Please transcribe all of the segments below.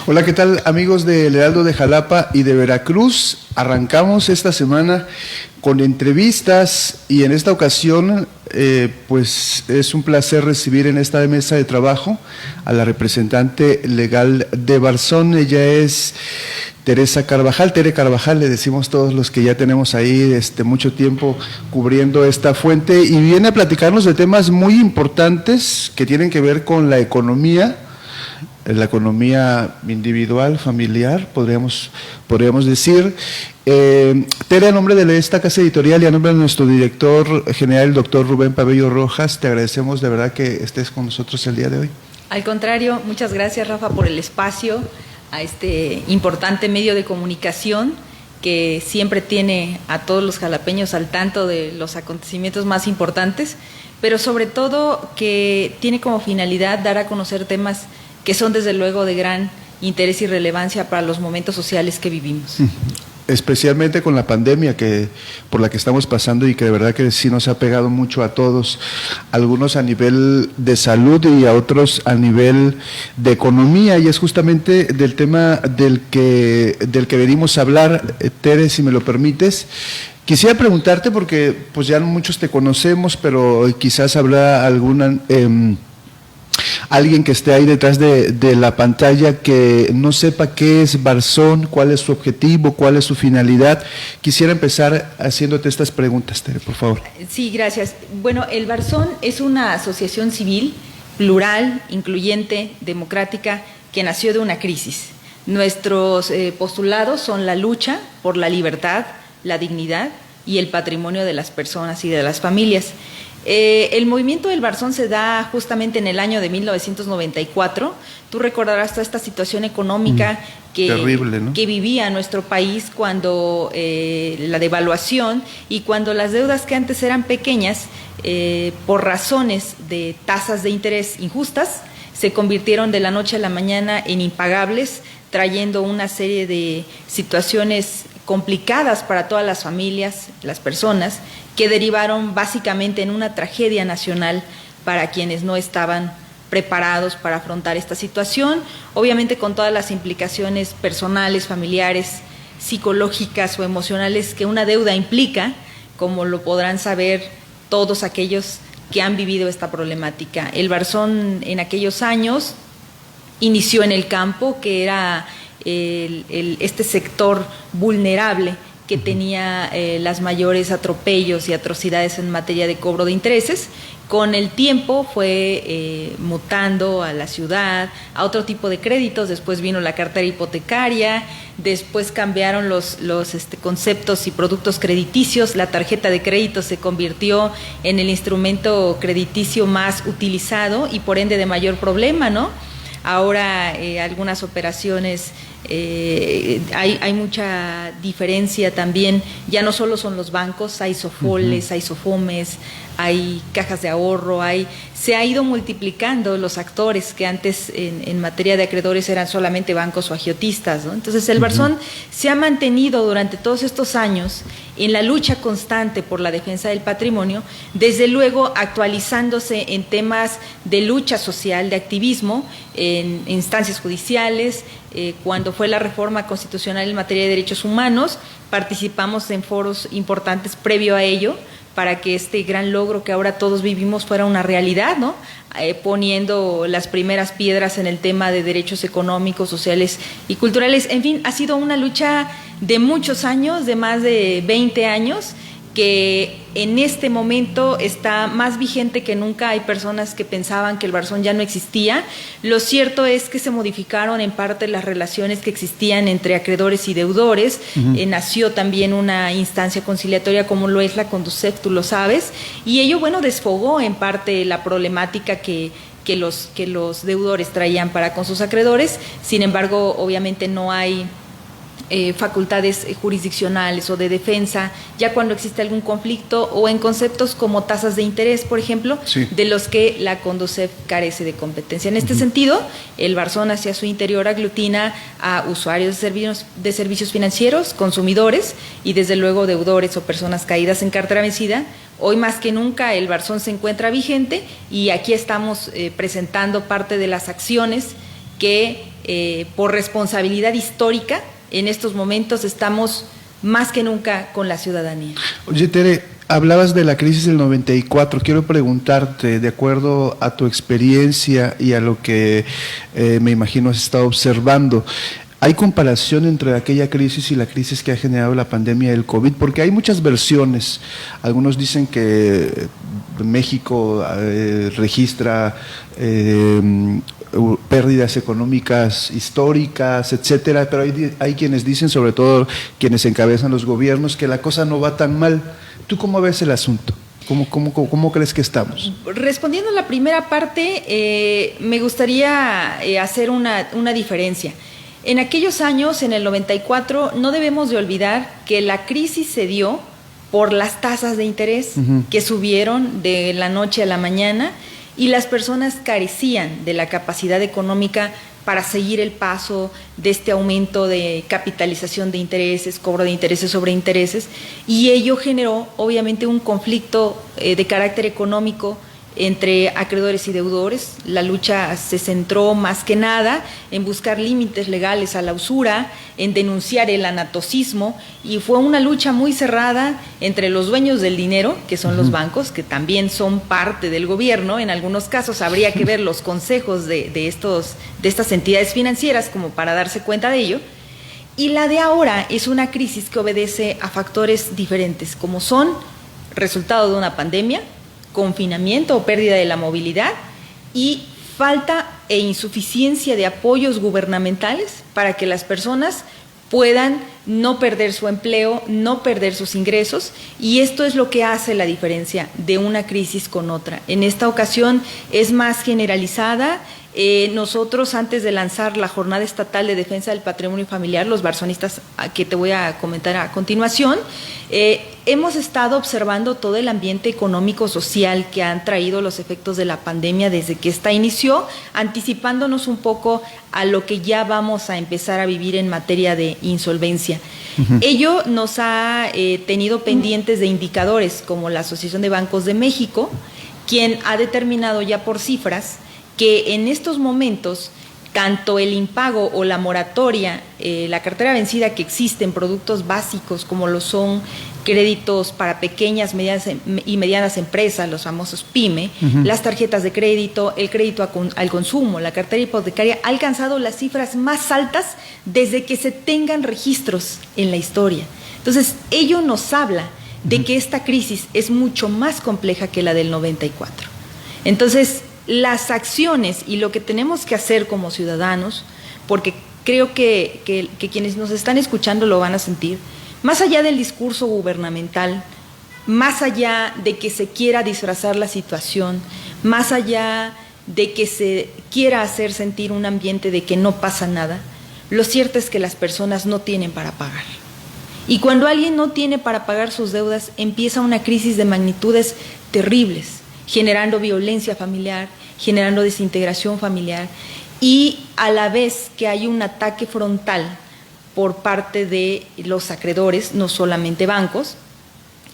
Hola, ¿qué tal, amigos del Heraldo de Jalapa y de Veracruz? Arrancamos esta semana con entrevistas y en esta ocasión pues es un placer recibir en esta mesa de trabajo a la representante legal de Barzón. Ella es Teresa Carvajal, Tere Carvajal, le decimos todos los que ya tenemos ahí mucho tiempo cubriendo esta fuente, y viene a platicarnos de temas muy importantes que tienen que ver con la economía individual, familiar, podríamos decir. Tere, a nombre de esta casa editorial y a nombre de nuestro director general, el doctor Rubén Pabello Rojas, te agradecemos de verdad que estés con nosotros el día de hoy. Al contrario, muchas gracias, Rafa, por el espacio a este importante medio de comunicación que siempre tiene a todos los jalapeños al tanto de los acontecimientos más importantes, pero sobre todo que tiene como finalidad dar a conocer temas que son desde luego de gran interés y relevancia para los momentos sociales que vivimos. Especialmente con la pandemia por la que estamos pasando y que de verdad que sí nos ha pegado mucho a todos, algunos a nivel de salud y a otros a nivel de economía, y es justamente del tema del que venimos a hablar. Tere, si me lo permites, quisiera preguntarte, porque pues ya muchos te conocemos, pero quizás habrá alguien que esté ahí detrás de la pantalla que no sepa qué es Barzón, cuál es su objetivo, cuál es su finalidad. Quisiera empezar haciéndote estas preguntas, Tere, por favor. Sí, gracias. Bueno, el Barzón es una asociación civil plural, incluyente, democrática, que nació de una crisis. Nuestros postulados son la lucha por la libertad, la dignidad y el patrimonio de las personas y de las familias. El movimiento del Barzón se da justamente en el año de 1994. Tú recordarás toda esta situación económica terrible, ¿no?, que vivía nuestro país cuando la devaluación y cuando las deudas que antes eran pequeñas, por razones de tasas de interés injustas, se convirtieron de la noche a la mañana en impagables, trayendo una serie de situaciones complicadas para todas las familias, las personas, que derivaron básicamente en una tragedia nacional para quienes no estaban preparados para afrontar esta situación, obviamente con todas las implicaciones personales, familiares, psicológicas o emocionales que una deuda implica, como lo podrán saber todos aquellos que han vivido esta problemática. El Barzón en aquellos años inició en el campo, que era este sector vulnerable que tenía las mayores atropellos y atrocidades en materia de cobro de intereses. Con el tiempo fue mutando a la ciudad, a otro tipo de créditos. Después vino la cartera hipotecaria, después cambiaron los conceptos y productos crediticios. La tarjeta de crédito se convirtió en el instrumento crediticio más utilizado y por ende de mayor problema, ¿no? Ahora algunas operaciones, hay mucha diferencia también, ya no solo son los bancos, hay sofoles, hay sofomes, hay cajas de ahorro, se ha ido multiplicando los actores que antes en materia de acreedores eran solamente bancos o agiotistas, ¿no? Entonces el Barzón se ha mantenido durante todos estos años en la lucha constante por la defensa del patrimonio, desde luego actualizándose en temas de lucha social, de activismo, en instancias judiciales. Cuando fue la reforma constitucional en materia de derechos humanos, participamos en foros importantes previo a ello, para que este gran logro que ahora todos vivimos fuera una realidad, ¿no? Poniendo las primeras piedras en el tema de derechos económicos, sociales y culturales. En fin, ha sido una lucha de muchos años, de más de 20 años, que en este momento está más vigente que nunca. Hay personas que pensaban que el Barzón ya no existía. Lo cierto es que se modificaron en parte las relaciones que existían entre acreedores y deudores. Nació también una instancia conciliatoria como lo es la Conducef, tú lo sabes, y ello, bueno, desfogó en parte la problemática que los deudores traían para con sus acreedores. Sin embargo, obviamente no hay facultades jurisdiccionales o de defensa, ya cuando existe algún conflicto o en conceptos como tasas de interés, por ejemplo, sí, de los que la Conducef carece de competencia. En este sentido, el Barzón hacia su interior aglutina a usuarios de servicios financieros, consumidores y desde luego deudores o personas caídas en cartera vencida. Hoy más que nunca el Barzón se encuentra vigente y aquí estamos presentando parte de las acciones que por responsabilidad histórica en estos momentos estamos más que nunca con la ciudadanía. Oye, Tere, hablabas de la crisis del 94. Quiero preguntarte, de acuerdo a tu experiencia y a lo que me imagino has estado observando, ¿hay comparación entre aquella crisis y la crisis que ha generado la pandemia del COVID? Porque hay muchas versiones. Algunos dicen que México registra pérdidas económicas históricas, etcétera, pero hay quienes dicen, sobre todo quienes encabezan los gobiernos, que la cosa no va tan mal. ¿Tú cómo ves el asunto? ¿Cómo crees que estamos? Respondiendo a la primera parte, me gustaría hacer una diferencia. En aquellos años, en el 94, no debemos de olvidar que la crisis se dio por las tasas de interés que subieron de la noche a la mañana, y las personas carecían de la capacidad económica para seguir el paso de este aumento de capitalización de intereses, cobro de intereses sobre intereses, y ello generó obviamente un conflicto de carácter económico entre acreedores y deudores. La lucha se centró más que nada en buscar límites legales a la usura, en denunciar el anatocismo, y fue una lucha muy cerrada entre los dueños del dinero, que son los bancos, que también son parte del gobierno. En algunos casos habría que ver los consejos de estas entidades financieras como para darse cuenta de ello. Y la de ahora es una crisis que obedece a factores diferentes, como son resultado de una pandemia, confinamiento o pérdida de la movilidad y falta e insuficiencia de apoyos gubernamentales para que las personas puedan no perder su empleo, no perder sus ingresos, y esto es lo que hace la diferencia de una crisis con otra. En esta ocasión es más generalizada. Nosotros, antes de lanzar la Jornada Estatal de Defensa del Patrimonio Familiar, los barzonistas, que te voy a comentar a continuación, hemos estado observando todo el ambiente económico-social que han traído los efectos de la pandemia desde que esta inició, anticipándonos un poco a lo que ya vamos a empezar a vivir en materia de insolvencia. Ello nos ha tenido pendientes de indicadores como la Asociación de Bancos de México, quien ha determinado ya por cifras que en estos momentos tanto el impago o la moratoria, la cartera vencida que existe en productos básicos como lo son créditos para pequeñas y medianas empresas, los famosos PYME, las tarjetas de crédito, el crédito al consumo, la cartera hipotecaria, ha alcanzado las cifras más altas desde que se tengan registros en la historia. Entonces, ello nos habla de que esta crisis es mucho más compleja que la del 94. Entonces, las acciones y lo que tenemos que hacer como ciudadanos, porque creo que quienes nos están escuchando lo van a sentir, más allá del discurso gubernamental, más allá de que se quiera disfrazar la situación, más allá de que se quiera hacer sentir un ambiente de que no pasa nada, lo cierto es que las personas no tienen para pagar. Y cuando alguien no tiene para pagar sus deudas, empieza una crisis de magnitudes terribles, generando violencia familiar, generando desintegración familiar, y a la vez que hay un ataque frontal por parte de los acreedores, no solamente bancos,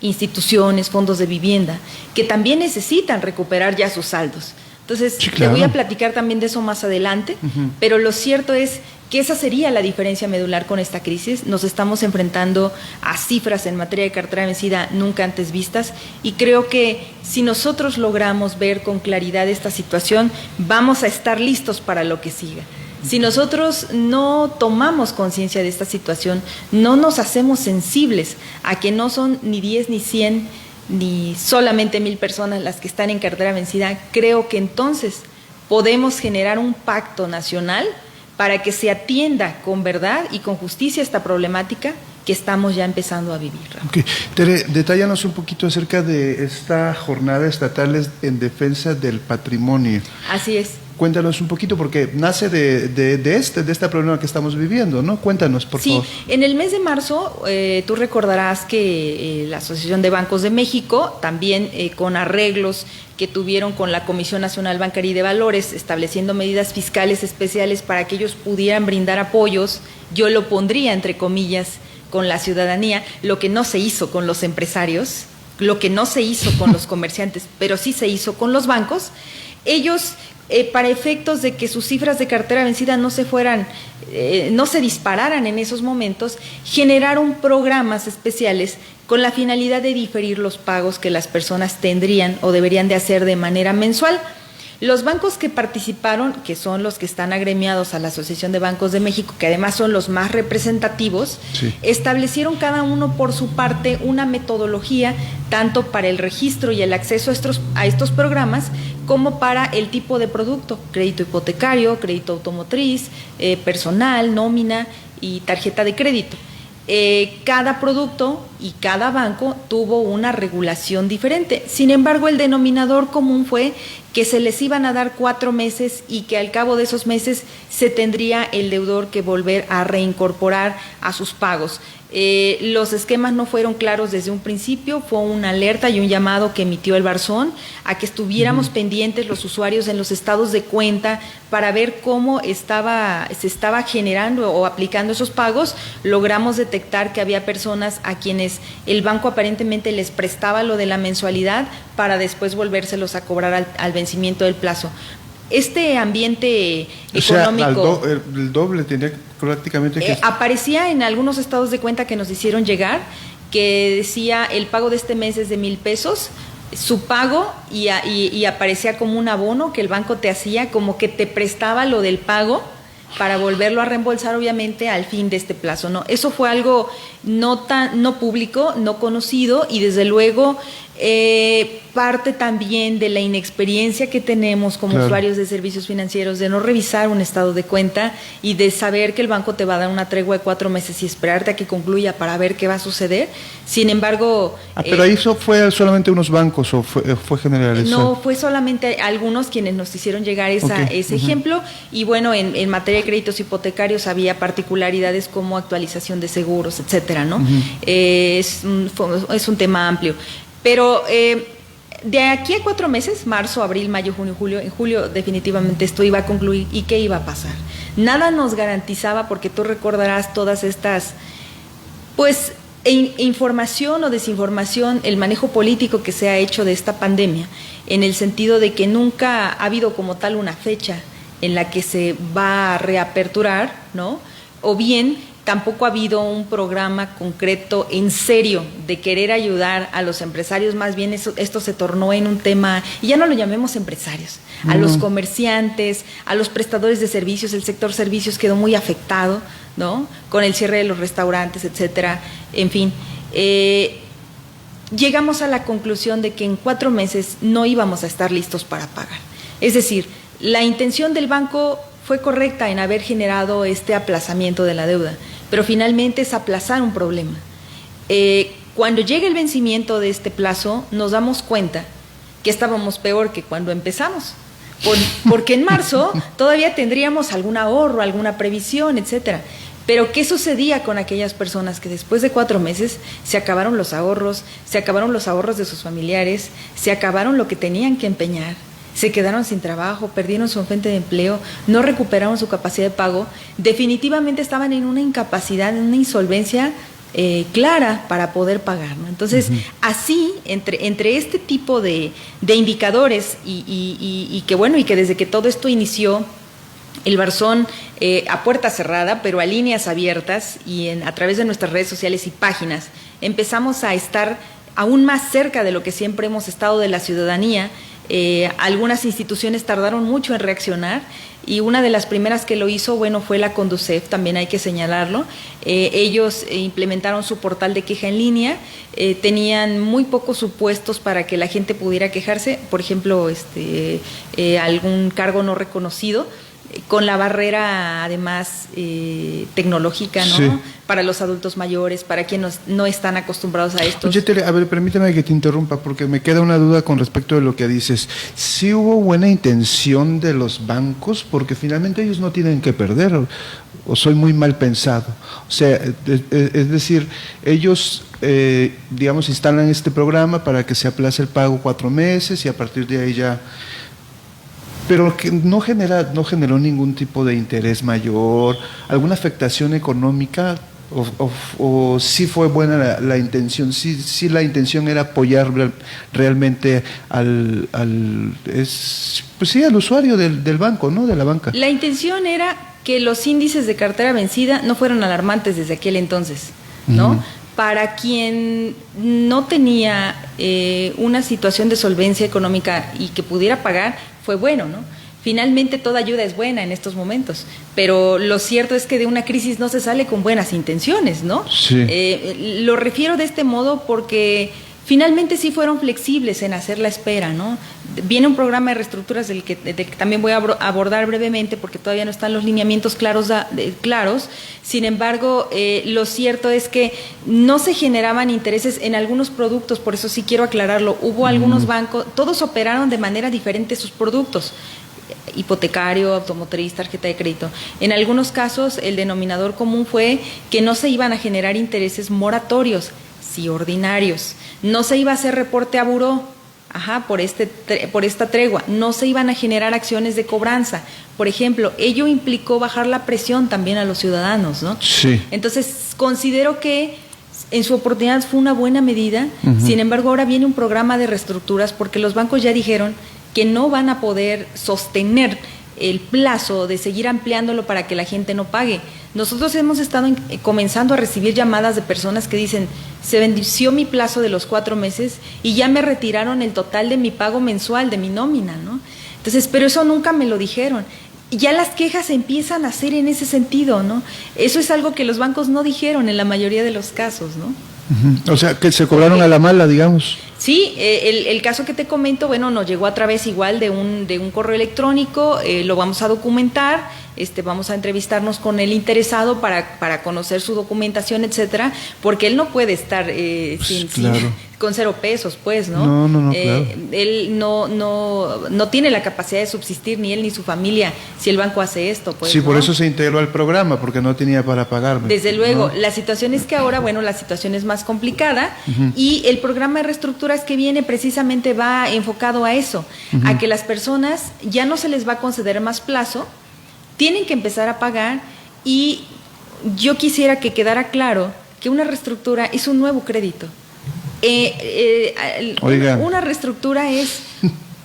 instituciones, fondos de vivienda, que también necesitan recuperar ya sus saldos. Entonces, sí, claro, te voy a platicar también de eso más adelante, pero lo cierto es que esa sería la diferencia medular con esta crisis. Nos estamos enfrentando a cifras en materia de cartera vencida nunca antes vistas, y creo que si nosotros logramos ver con claridad esta situación, vamos a estar listos para lo que siga. Si nosotros no tomamos conciencia de esta situación, no nos hacemos sensibles a que no son ni 10 ni 100 ni solamente 1,000 personas las que están en cartera vencida, creo que entonces podemos generar un pacto nacional para que se atienda con verdad y con justicia esta problemática que estamos ya empezando a vivir. Okay. Tere, detállanos un poquito acerca de esta jornada estatal en defensa del patrimonio. Así es. Cuéntanos un poquito, porque nace de esta problema que estamos viviendo, ¿no? Cuéntanos, por favor. Sí, en el mes de marzo, tú recordarás que la Asociación de Bancos de México, también con arreglos que tuvieron con la Comisión Nacional Bancaria y de Valores, estableciendo medidas fiscales especiales para que ellos pudieran brindar apoyos, yo lo pondría entre comillas, con la ciudadanía, lo que no se hizo con los empresarios, lo que no se hizo con los comerciantes, pero sí se hizo con los bancos. Ellos, para efectos de que sus cifras de cartera vencida no se dispararan en esos momentos, generaron programas especiales con la finalidad de diferir los pagos que las personas tendrían o deberían de hacer de manera mensual. Los bancos que participaron, que son los que están agremiados a la Asociación de Bancos de México, que además son los más representativos, sí, establecieron cada uno por su parte una metodología, tanto para el registro y el acceso a estos programas, como para el tipo de producto: crédito hipotecario, crédito automotriz, personal, nómina y tarjeta de crédito. Cada producto y cada banco tuvo una regulación diferente. Sin embargo, el denominador común fue que se les iban a dar 4 meses y que al cabo de esos meses se tendría el deudor que volver a reincorporar a sus pagos. Los esquemas no fueron claros desde un principio, fue una alerta y un llamado que emitió el Barzón a que estuviéramos pendientes los usuarios en los estados de cuenta para ver cómo se estaba generando o aplicando esos pagos. Logramos detectar que había personas a quienes el banco aparentemente les prestaba lo de la mensualidad para después volvérselos a cobrar al vencimiento del plazo. Este ambiente económico… O sea, el doble tenía prácticamente que… aparecía en algunos estados de cuenta que nos hicieron llegar, que decía el pago de este mes es de 1,000 pesos, su pago, y aparecía como un abono que el banco te hacía, como que te prestaba lo del pago para volverlo a reembolsar, obviamente, al fin de este plazo, ¿no? Eso fue algo no público, no conocido, y desde luego parte también de la inexperiencia que tenemos como usuarios de servicios financieros, de no revisar un estado de cuenta y de saber que el banco te va a dar una tregua de 4 meses y esperarte a que concluya para ver qué va a suceder. Sin embargo… ¿Pero ahí fue solamente unos bancos o fue generalizado? No, fue solamente algunos quienes nos hicieron llegar ese ejemplo, y bueno, en materia de créditos hipotecarios había particularidades como actualización de seguros, etcétera, ¿no? Es un tema amplio. Pero de aquí a 4 meses, marzo, abril, mayo, junio, julio, en julio definitivamente esto iba a concluir. ¿Y qué iba a pasar? Nada nos garantizaba, porque tú recordarás todas estas, pues, información o desinformación, el manejo político que se ha hecho de esta pandemia, en el sentido de que nunca ha habido como tal una fecha en la que se va a reaperturar, ¿no? O bien… tampoco ha habido un programa concreto en serio de querer ayudar a los empresarios. Más bien esto se tornó en un tema, y ya no lo llamemos empresarios, a los comerciantes, a los prestadores de servicios. El sector servicios quedó muy afectado, ¿no? Con el cierre de los restaurantes, etcétera. En fin, llegamos a la conclusión de que en 4 meses no íbamos a estar listos para pagar. Es decir, la intención del banco fue correcta en haber generado este aplazamiento de la deuda, pero finalmente es aplazar un problema. Cuando llega el vencimiento de este plazo, nos damos cuenta que estábamos peor que cuando empezamos, porque en marzo todavía tendríamos algún ahorro, alguna previsión, etcétera. Pero ¿qué sucedía con aquellas personas que después de 4 meses se acabaron los ahorros de sus familiares, se acabaron lo que tenían que empeñar? Se quedaron sin trabajo, perdieron su fuente de empleo, no recuperaron su capacidad de pago, definitivamente estaban en una incapacidad, en una insolvencia clara para poder pagar, ¿no? Entonces, así, entre este tipo de indicadores y que desde que todo esto inició, el Barzón, a puerta cerrada, pero a líneas abiertas y a través de nuestras redes sociales y páginas, empezamos a estar aún más cerca de lo que siempre hemos estado de la ciudadanía. Algunas instituciones tardaron mucho en reaccionar, y una de las primeras que lo hizo, bueno, fue la Conducef, también hay que señalarlo. Ellos implementaron su portal de queja en línea, tenían muy pocos supuestos para que la gente pudiera quejarse, por ejemplo, algún cargo no reconocido, con la barrera además tecnológica, ¿no? Sí. Para los adultos mayores, para quienes no están acostumbrados a esto. Oye, Tere, a ver, permíteme que te interrumpa, porque me queda una duda con respecto de lo que dices. ¿Sí hubo buena intención de los bancos? Porque finalmente ellos no tienen que perder, o soy muy mal pensado. O sea, es decir, ellos, digamos, instalan este programa para que se aplace el pago 4 meses y a partir de ahí ya… Pero que no generó ningún tipo de interés mayor, alguna afectación económica o sí fue buena la intención, sí la intención era apoyar realmente pues sí, al usuario del banco, ¿no? De la banca. La intención era que los índices de cartera vencida no fueran alarmantes desde aquel entonces, ¿no? Uh-huh. Para quien no tenía una situación de solvencia económica y que pudiera pagar, fue bueno, ¿no? Finalmente toda ayuda es buena en estos momentos, pero lo cierto es que de una crisis no se sale con buenas intenciones, ¿no? Sí. Lo refiero de este modo porque finalmente sí fueron flexibles en hacer la espera, ¿no? Viene un programa de reestructuras del que también voy a abordar brevemente porque todavía no están los lineamientos claros. Sin embargo, lo cierto es que no se generaban intereses en algunos productos, por eso sí quiero aclararlo. Hubo algunos bancos, todos operaron de manera diferente sus productos. Hipotecario, automotriz, tarjeta de crédito. En algunos casos, el denominador común fue que no se iban a generar intereses moratorios, sí ordinarios. No se iba a hacer reporte a buró, por esta tregua. No se iban a generar acciones de cobranza. Por ejemplo, ello implicó bajar la presión también a los ciudadanos, ¿no? Sí. Entonces, considero que en su oportunidad fue una buena medida. Uh-huh. Sin embargo, ahora viene un programa de reestructuras porque los bancos ya dijeron que no van a poder sostener el plazo de seguir ampliándolo para que la gente no pague. Nosotros hemos estado comenzando a recibir llamadas de personas que dicen, se venció mi plazo de los 4 meses y ya me retiraron el total de mi pago mensual, de mi nómina, ¿no? Entonces, pero eso nunca me lo dijeron. Ya las quejas se empiezan a hacer en ese sentido, ¿no? Eso es algo que los bancos no dijeron en la mayoría de los casos, ¿no? O sea, que se cobraron a la mala, digamos. Sí, el caso que te comento, bueno, nos llegó a través igual de un correo electrónico, lo vamos a documentar, vamos a entrevistarnos con el interesado para conocer su documentación, etcétera, porque él no puede estar con 0 pesos, pues, ¿no? No, claro. Él no tiene la capacidad de subsistir, ni él ni su familia, si el banco hace esto, pues. Sí, ¿no? Por eso se integró al programa, porque no tenía para pagarme. Desde luego, ¿no? La situación es que ahora, bueno, la situación es más complicada, uh-huh. Y el programa de reestructuras que viene precisamente va enfocado a eso, uh-huh. A que las personas ya no se les va a conceder más plazo, tienen que empezar a pagar, y yo quisiera que quedara claro que una reestructura es un nuevo crédito. Una reestructura es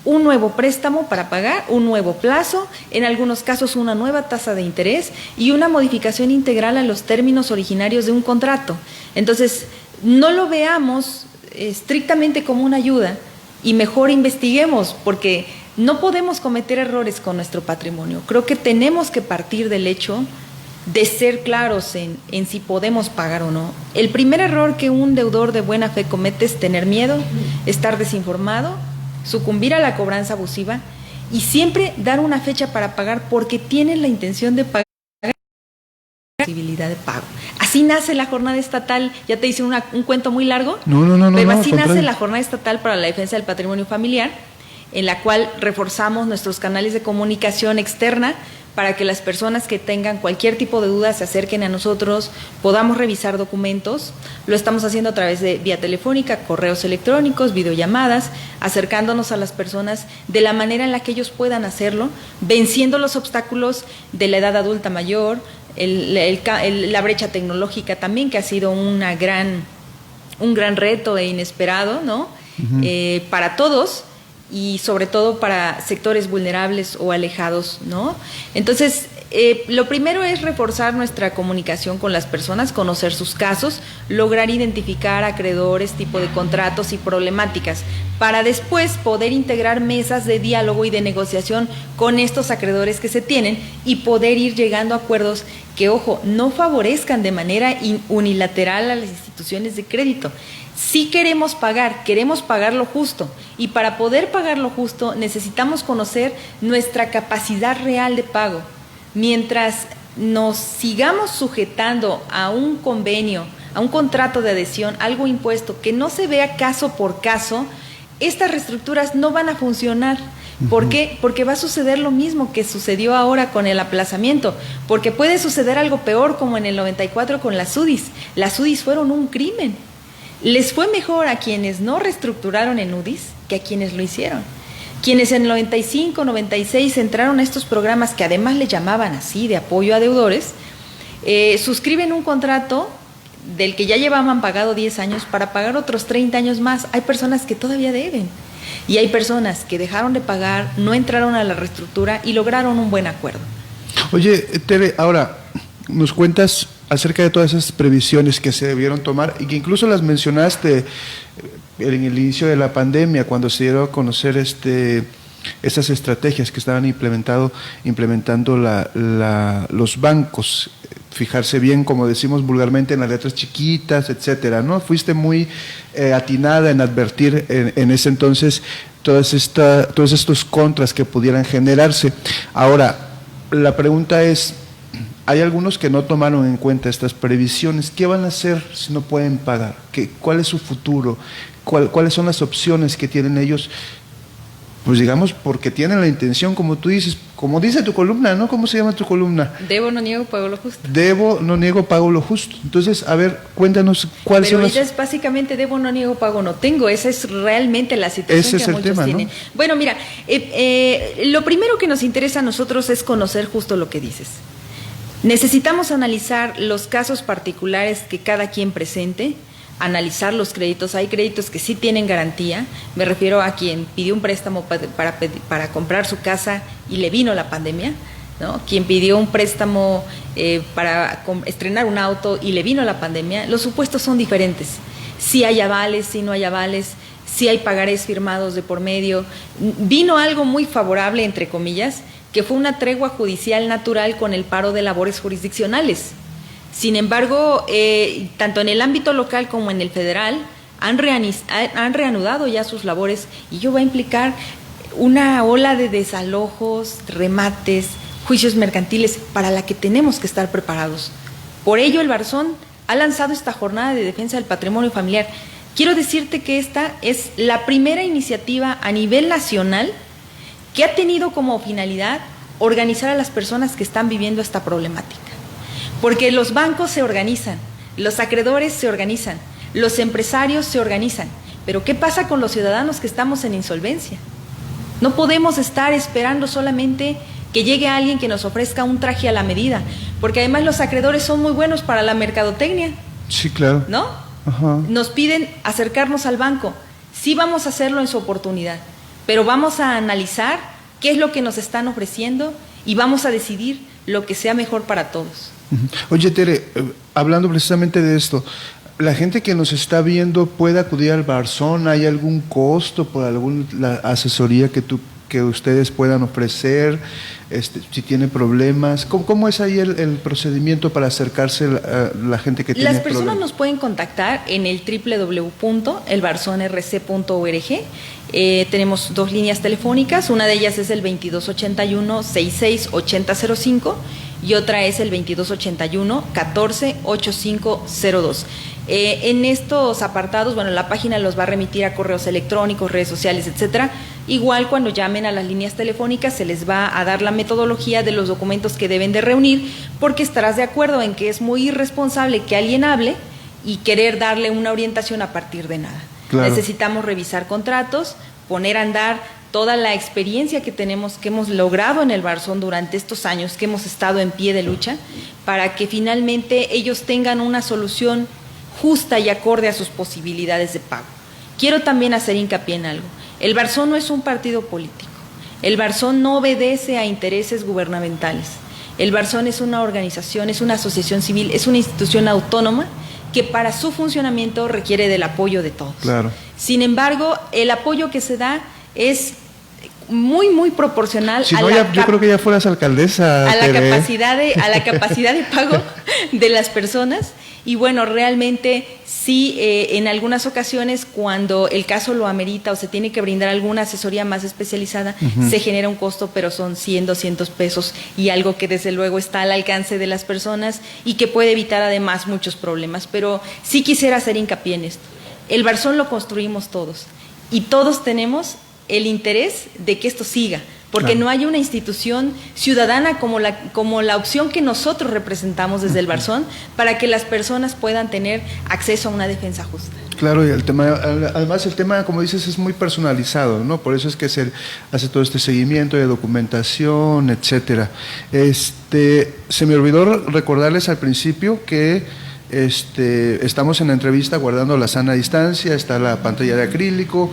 un nuevo préstamo para pagar, un nuevo plazo, en algunos casos una nueva tasa de interés y una modificación integral a los términos originarios de un contrato. Entonces, no lo veamos estrictamente como una ayuda y mejor investiguemos, porque no podemos cometer errores con nuestro patrimonio. Creo que tenemos que partir del hecho de ser claros en si podemos pagar o no. El primer error que un deudor de buena fe comete es tener miedo, estar desinformado, sucumbir a la cobranza abusiva y siempre dar una fecha para pagar porque tienen la intención de pagar posibilidad de pago. Así nace la jornada estatal. Ya te hice un cuento muy largo. No. Pero así nace la jornada estatal para la defensa del patrimonio familiar, en la cual reforzamos nuestros canales de comunicación externa para que las personas que tengan cualquier tipo de duda se acerquen a nosotros, podamos revisar documentos. Lo estamos haciendo a través de vía telefónica, correos electrónicos, videollamadas, acercándonos a las personas de la manera en la que ellos puedan hacerlo, venciendo los obstáculos de la edad adulta mayor, la brecha tecnológica también, que ha sido un gran reto e inesperado, ¿no? Uh-huh. Para todos, y sobre todo para sectores vulnerables o alejados, ¿no? Entonces, lo primero es reforzar nuestra comunicación con las personas, conocer sus casos, lograr identificar acreedores, tipo de contratos y problemáticas, para después poder integrar mesas de diálogo y de negociación con estos acreedores que se tienen y poder ir llegando a acuerdos que, ojo, no favorezcan de manera unilateral a las instituciones de crédito. Sí queremos pagar lo justo, y para poder pagar lo justo necesitamos conocer nuestra capacidad real de pago. Mientras nos sigamos sujetando a un convenio, a un contrato de adhesión, algo impuesto, que no se vea caso por caso, estas reestructuras no van a funcionar. ¿Por qué? Porque va a suceder lo mismo que sucedió ahora con el aplazamiento, porque puede suceder algo peor, como en el 94 con las UDIs. Las UDIs fueron un crimen. Les fue mejor a quienes no reestructuraron en UDIs que a quienes lo hicieron. Quienes en el 95, 96 entraron a estos programas, que además le llamaban así, de apoyo a deudores, suscriben un contrato del que ya llevaban pagado 10 años para pagar otros 30 años más. Hay personas que todavía deben y hay personas que dejaron de pagar, no entraron a la reestructura y lograron un buen acuerdo. Oye, Tere, ahora nos cuentas acerca de todas esas previsiones que se debieron tomar y que incluso las mencionaste en el inicio de la pandemia, cuando se dieron a conocer esas estrategias que estaban implementando los bancos, fijarse bien, como decimos vulgarmente, en las letras chiquitas, etcétera, ¿no? Fuiste muy atinada en advertir en ese entonces todos estos contras que pudieran generarse. Ahora, la pregunta es, hay algunos que no tomaron en cuenta estas previsiones. ¿Qué van a hacer si no pueden pagar? ¿Cuál es su futuro? ¿Cuáles son las opciones que tienen ellos? Pues digamos, porque tienen la intención, como tú dices, como dice tu columna, ¿no? ¿Cómo se llama tu columna? Debo, no niego, pago lo justo. Debo, no niego, pago lo justo. Entonces, a ver, cuéntanos cuáles son las... Pero es básicamente debo, no niego, pago no tengo. Esa es realmente la situación que muchos tienen. ¿No? Bueno, mira, lo primero que nos interesa a nosotros es conocer justo lo que dices. Necesitamos analizar los casos particulares que cada quien presente, analizar los créditos. Hay créditos que sí tienen garantía, me refiero a quien pidió un préstamo para comprar su casa y le vino la pandemia, ¿no? Quien pidió un préstamo para estrenar un auto y le vino la pandemia. Los supuestos son diferentes, si hay avales, si no hay avales, si hay pagarés firmados de por medio. Vino algo muy favorable, entre comillas, que fue una tregua judicial natural con el paro de labores jurisdiccionales. Sin embargo, tanto en el ámbito local como en el federal han reanudado ya sus labores y ello va a implicar una ola de desalojos, remates, juicios mercantiles para la que tenemos que estar preparados. Por ello, el Barzón ha lanzado esta jornada de defensa del patrimonio familiar. Quiero decirte que esta es la primera iniciativa a nivel nacional que ha tenido como finalidad organizar a las personas que están viviendo esta problemática. Porque los bancos se organizan, los acreedores se organizan, los empresarios se organizan. Pero ¿qué pasa con los ciudadanos que estamos en insolvencia? No podemos estar esperando solamente que llegue alguien que nos ofrezca un traje a la medida, porque además los acreedores son muy buenos para la mercadotecnia. Sí, claro. ¿No? Ajá. Nos piden acercarnos al banco. Sí vamos a hacerlo en su oportunidad, pero vamos a analizar qué es lo que nos están ofreciendo y vamos a decidir lo que sea mejor para todos. Oye, Tere, hablando precisamente de esto, ¿la gente que nos está viendo puede acudir al Barzón? ¿Hay algún costo por la asesoría que ustedes puedan ofrecer? Si tiene problemas, ¿cómo es ahí el procedimiento para acercarse a la gente que tiene problemas? Las personas nos pueden contactar en el www.elbarzonrc.org. Tenemos 2 líneas telefónicas, una de ellas es el 2281-668005 y otra es el 2281-148502. En estos apartados, bueno, la página los va a remitir a correos electrónicos, redes sociales, etcétera. Igual cuando llamen a las líneas telefónicas se les va a dar la metodología de los documentos que deben de reunir, porque estarás de acuerdo en que es muy irresponsable que alguien hable y querer darle una orientación a partir de nada. Claro. Necesitamos revisar contratos, poner a andar toda la experiencia que tenemos, que hemos logrado en el Barzón durante estos años, que hemos estado en pie de lucha, para que finalmente ellos tengan una solución justa y acorde a sus posibilidades de pago. Quiero también hacer hincapié en algo. El Barzón no es un partido político. El Barzón no obedece a intereses gubernamentales. El Barzón es una organización, es una asociación civil, es una institución autónoma que para su funcionamiento requiere del apoyo de todos. Claro. Sin embargo, el apoyo que se da es muy, muy proporcional si no, yo creo que ya fueras alcaldesa. A la capacidad de pago de las personas. Y bueno, realmente sí, en algunas ocasiones cuando el caso lo amerita o se tiene que brindar alguna asesoría más especializada, se genera un costo, pero son 100, 200 pesos y algo que desde luego está al alcance de las personas y que puede evitar además muchos problemas. Pero sí quisiera hacer hincapié en esto. El Barzón lo construimos todos y todos tenemos el interés de que esto siga, porque claro, no hay una institución ciudadana como la opción que nosotros representamos desde el Barzón para que las personas puedan tener acceso a una defensa justa. Claro, y además el tema, como dices, es muy personalizado, ¿no? Por eso es que se hace todo este seguimiento de documentación, etcétera. Se me olvidó recordarles al principio que Estamos en la entrevista guardando la sana distancia, está la pantalla de acrílico.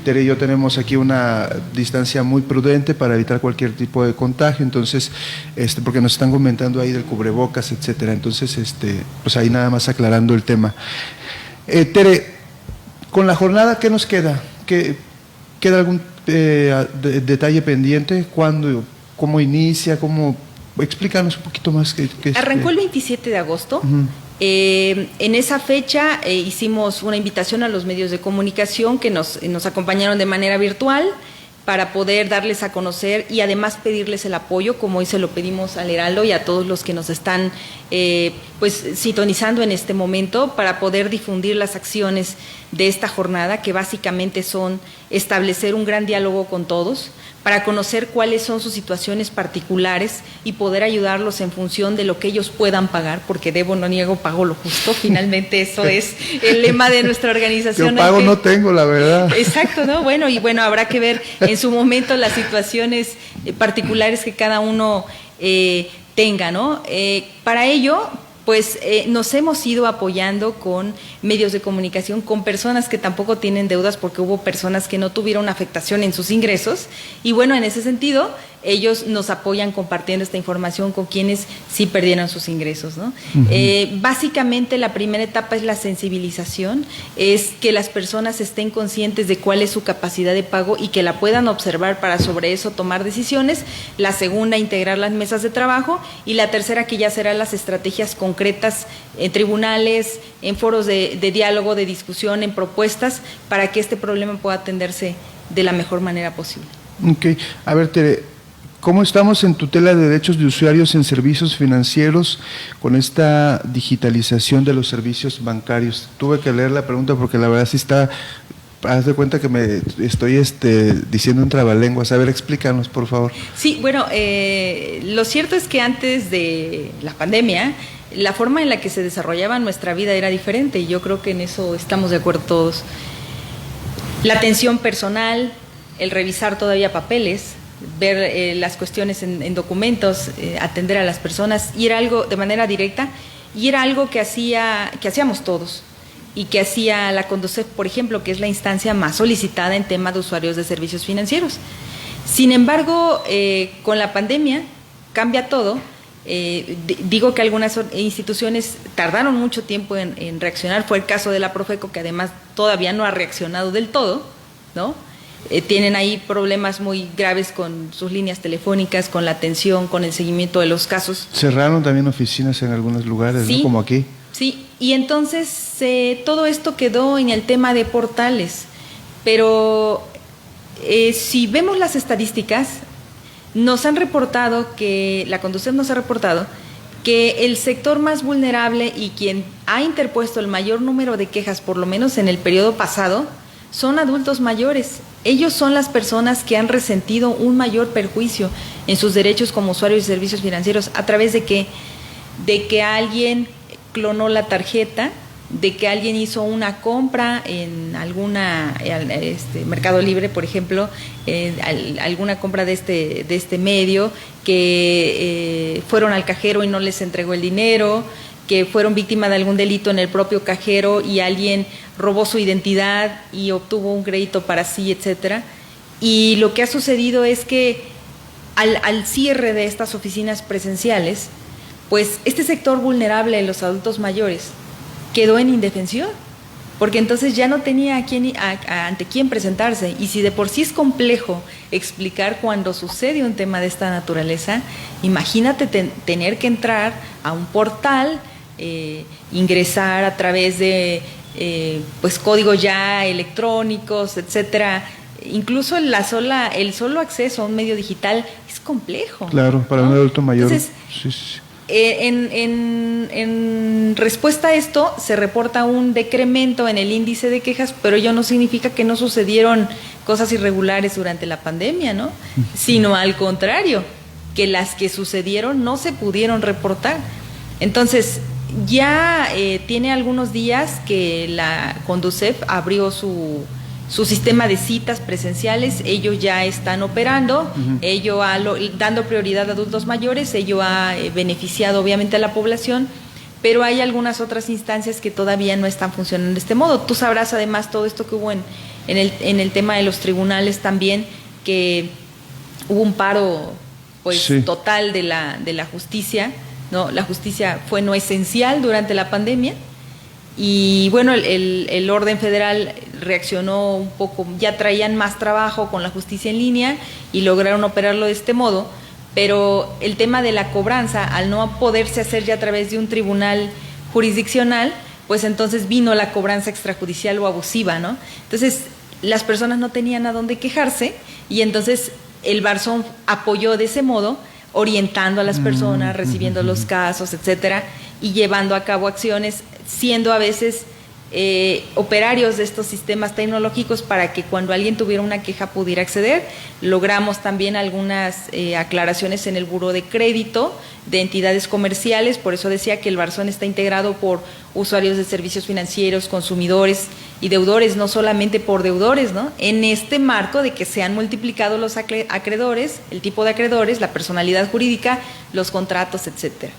Tere y yo tenemos aquí una distancia muy prudente para evitar cualquier tipo de contagio, entonces, porque nos están comentando ahí del cubrebocas, etcétera. Entonces, pues ahí nada más aclarando el tema. Tere, con la jornada, ¿qué nos queda? ¿Queda algún detalle pendiente? ¿Cuándo? ¿Cómo inicia? Explícanos un poquito más. Arrancó el 27 de agosto. Uh-huh. En esa fecha hicimos una invitación a los medios de comunicación que nos acompañaron de manera virtual para poder darles a conocer y además pedirles el apoyo, como hoy se lo pedimos al Heraldo y a todos los que nos están pues sintonizando en este momento, para poder difundir las acciones de esta jornada, que básicamente son establecer un gran diálogo con todos, para conocer cuáles son sus situaciones particulares y poder ayudarlos en función de lo que ellos puedan pagar, porque debo, no niego, pago lo justo. Finalmente eso es el lema de nuestra organización. Yo pago no tengo, la verdad. Exacto, ¿no? Bueno, habrá que ver en su momento las situaciones particulares que cada uno tenga, ¿no? Para ello, pues nos hemos ido apoyando con medios de comunicación, con personas que tampoco tienen deudas, porque hubo personas que no tuvieron afectación en sus ingresos, y bueno, en ese sentido, ellos nos apoyan compartiendo esta información con quienes sí perdieron sus ingresos, ¿no? Uh-huh. Básicamente la primera etapa es la sensibilización, es que las personas estén conscientes de cuál es su capacidad de pago y que la puedan observar para sobre eso tomar decisiones. La segunda, integrar las mesas de trabajo, y la tercera, que ya serán las estrategias concretas en tribunales, en foros de diálogo, de discusión, en propuestas, para que este problema pueda atenderse de la mejor manera posible. Ok, a ver, Tere, ¿cómo estamos en tutela de derechos de usuarios en servicios financieros con esta digitalización de los servicios bancarios? Tuve que leer la pregunta porque la verdad sí está, haz de cuenta que me estoy diciendo un trabalenguas. A ver, explícanos, por favor. Sí, bueno, lo cierto es que antes de la pandemia, la forma en la que se desarrollaba nuestra vida era diferente, y yo creo que en eso estamos de acuerdo todos. La atención personal, el revisar todavía papeles, ver las cuestiones en documentos, atender a las personas, y era algo de manera directa, y era algo que hacíamos todos, y que hacía la Conducef, por ejemplo, que es la instancia más solicitada en tema de usuarios de servicios financieros. Sin embargo, con la pandemia cambia todo. Digo que algunas instituciones tardaron mucho tiempo en reaccionar. Fue el caso de la Profeco, que además todavía no ha reaccionado del todo, ¿no? Tienen ahí problemas muy graves con sus líneas telefónicas, con la atención, con el seguimiento de los casos. Cerraron también oficinas en algunos lugares, sí, ¿no? Como aquí. Sí, y entonces todo esto quedó en el tema de portales, pero si vemos las estadísticas, nos han reportado que, la Conducef nos ha reportado que el sector más vulnerable y quien ha interpuesto el mayor número de quejas, por lo menos en el periodo pasado, son adultos mayores. Ellos son las personas que han resentido un mayor perjuicio en sus derechos como usuarios de servicios financieros. ¿A través de qué? De que alguien clonó la tarjeta, de que alguien hizo una compra en alguna Mercado Libre, por ejemplo, alguna compra de este medio, que fueron al cajero y no les entregó el dinero, que fueron víctimas de algún delito en el propio cajero y alguien robó su identidad y obtuvo un crédito para sí, etcétera. Y lo que ha sucedido es que al cierre de estas oficinas presenciales, pues este sector vulnerable de los adultos mayores quedó en indefensión, porque entonces ya no tenía ante quién presentarse. Y si de por sí es complejo explicar cuando sucede un tema de esta naturaleza, imagínate tener que entrar a un portal, ingresar a través de pues códigos ya electrónicos, etcétera. Incluso el solo acceso a un medio digital es complejo. Claro, para, ¿no?, un adulto mayor. Entonces, sí, sí. En respuesta a esto, se reporta un decremento en el índice de quejas, pero ello no significa que no sucedieron cosas irregulares durante la pandemia, ¿no? Sino al contrario, que las que sucedieron no se pudieron reportar. Entonces, ya tiene algunos días que la Conducef abrió su sistema de citas presenciales. Ellos ya están operando, dando prioridad a adultos mayores. Ello ha beneficiado obviamente a la población, pero hay algunas otras instancias que todavía no están funcionando de este modo. Tú sabrás además todo esto que hubo en el tema de los tribunales también, que hubo un paro pues sí, total de la justicia, ¿no? La justicia fue no esencial durante la pandemia y bueno, el orden federal reaccionó un poco, ya traían más trabajo con la justicia en línea y lograron operarlo de este modo, pero el tema de la cobranza, al no poderse hacer ya a través de un tribunal jurisdiccional, pues entonces vino la cobranza extrajudicial o abusiva, ¿no? Entonces las personas no tenían a dónde quejarse y entonces el Barzón apoyó de ese modo, orientando a las personas, recibiendo los casos, etcétera, y llevando a cabo acciones, siendo a veces operarios de estos sistemas tecnológicos para que cuando alguien tuviera una queja pudiera acceder. Logramos también algunas aclaraciones en el buró de crédito de entidades comerciales, por eso decía que el Barzón está integrado por usuarios de servicios financieros, consumidores y deudores, no solamente por deudores, ¿no? En este marco de que se han multiplicado los acreedores, el tipo de acreedores, la personalidad jurídica, los contratos, etcétera.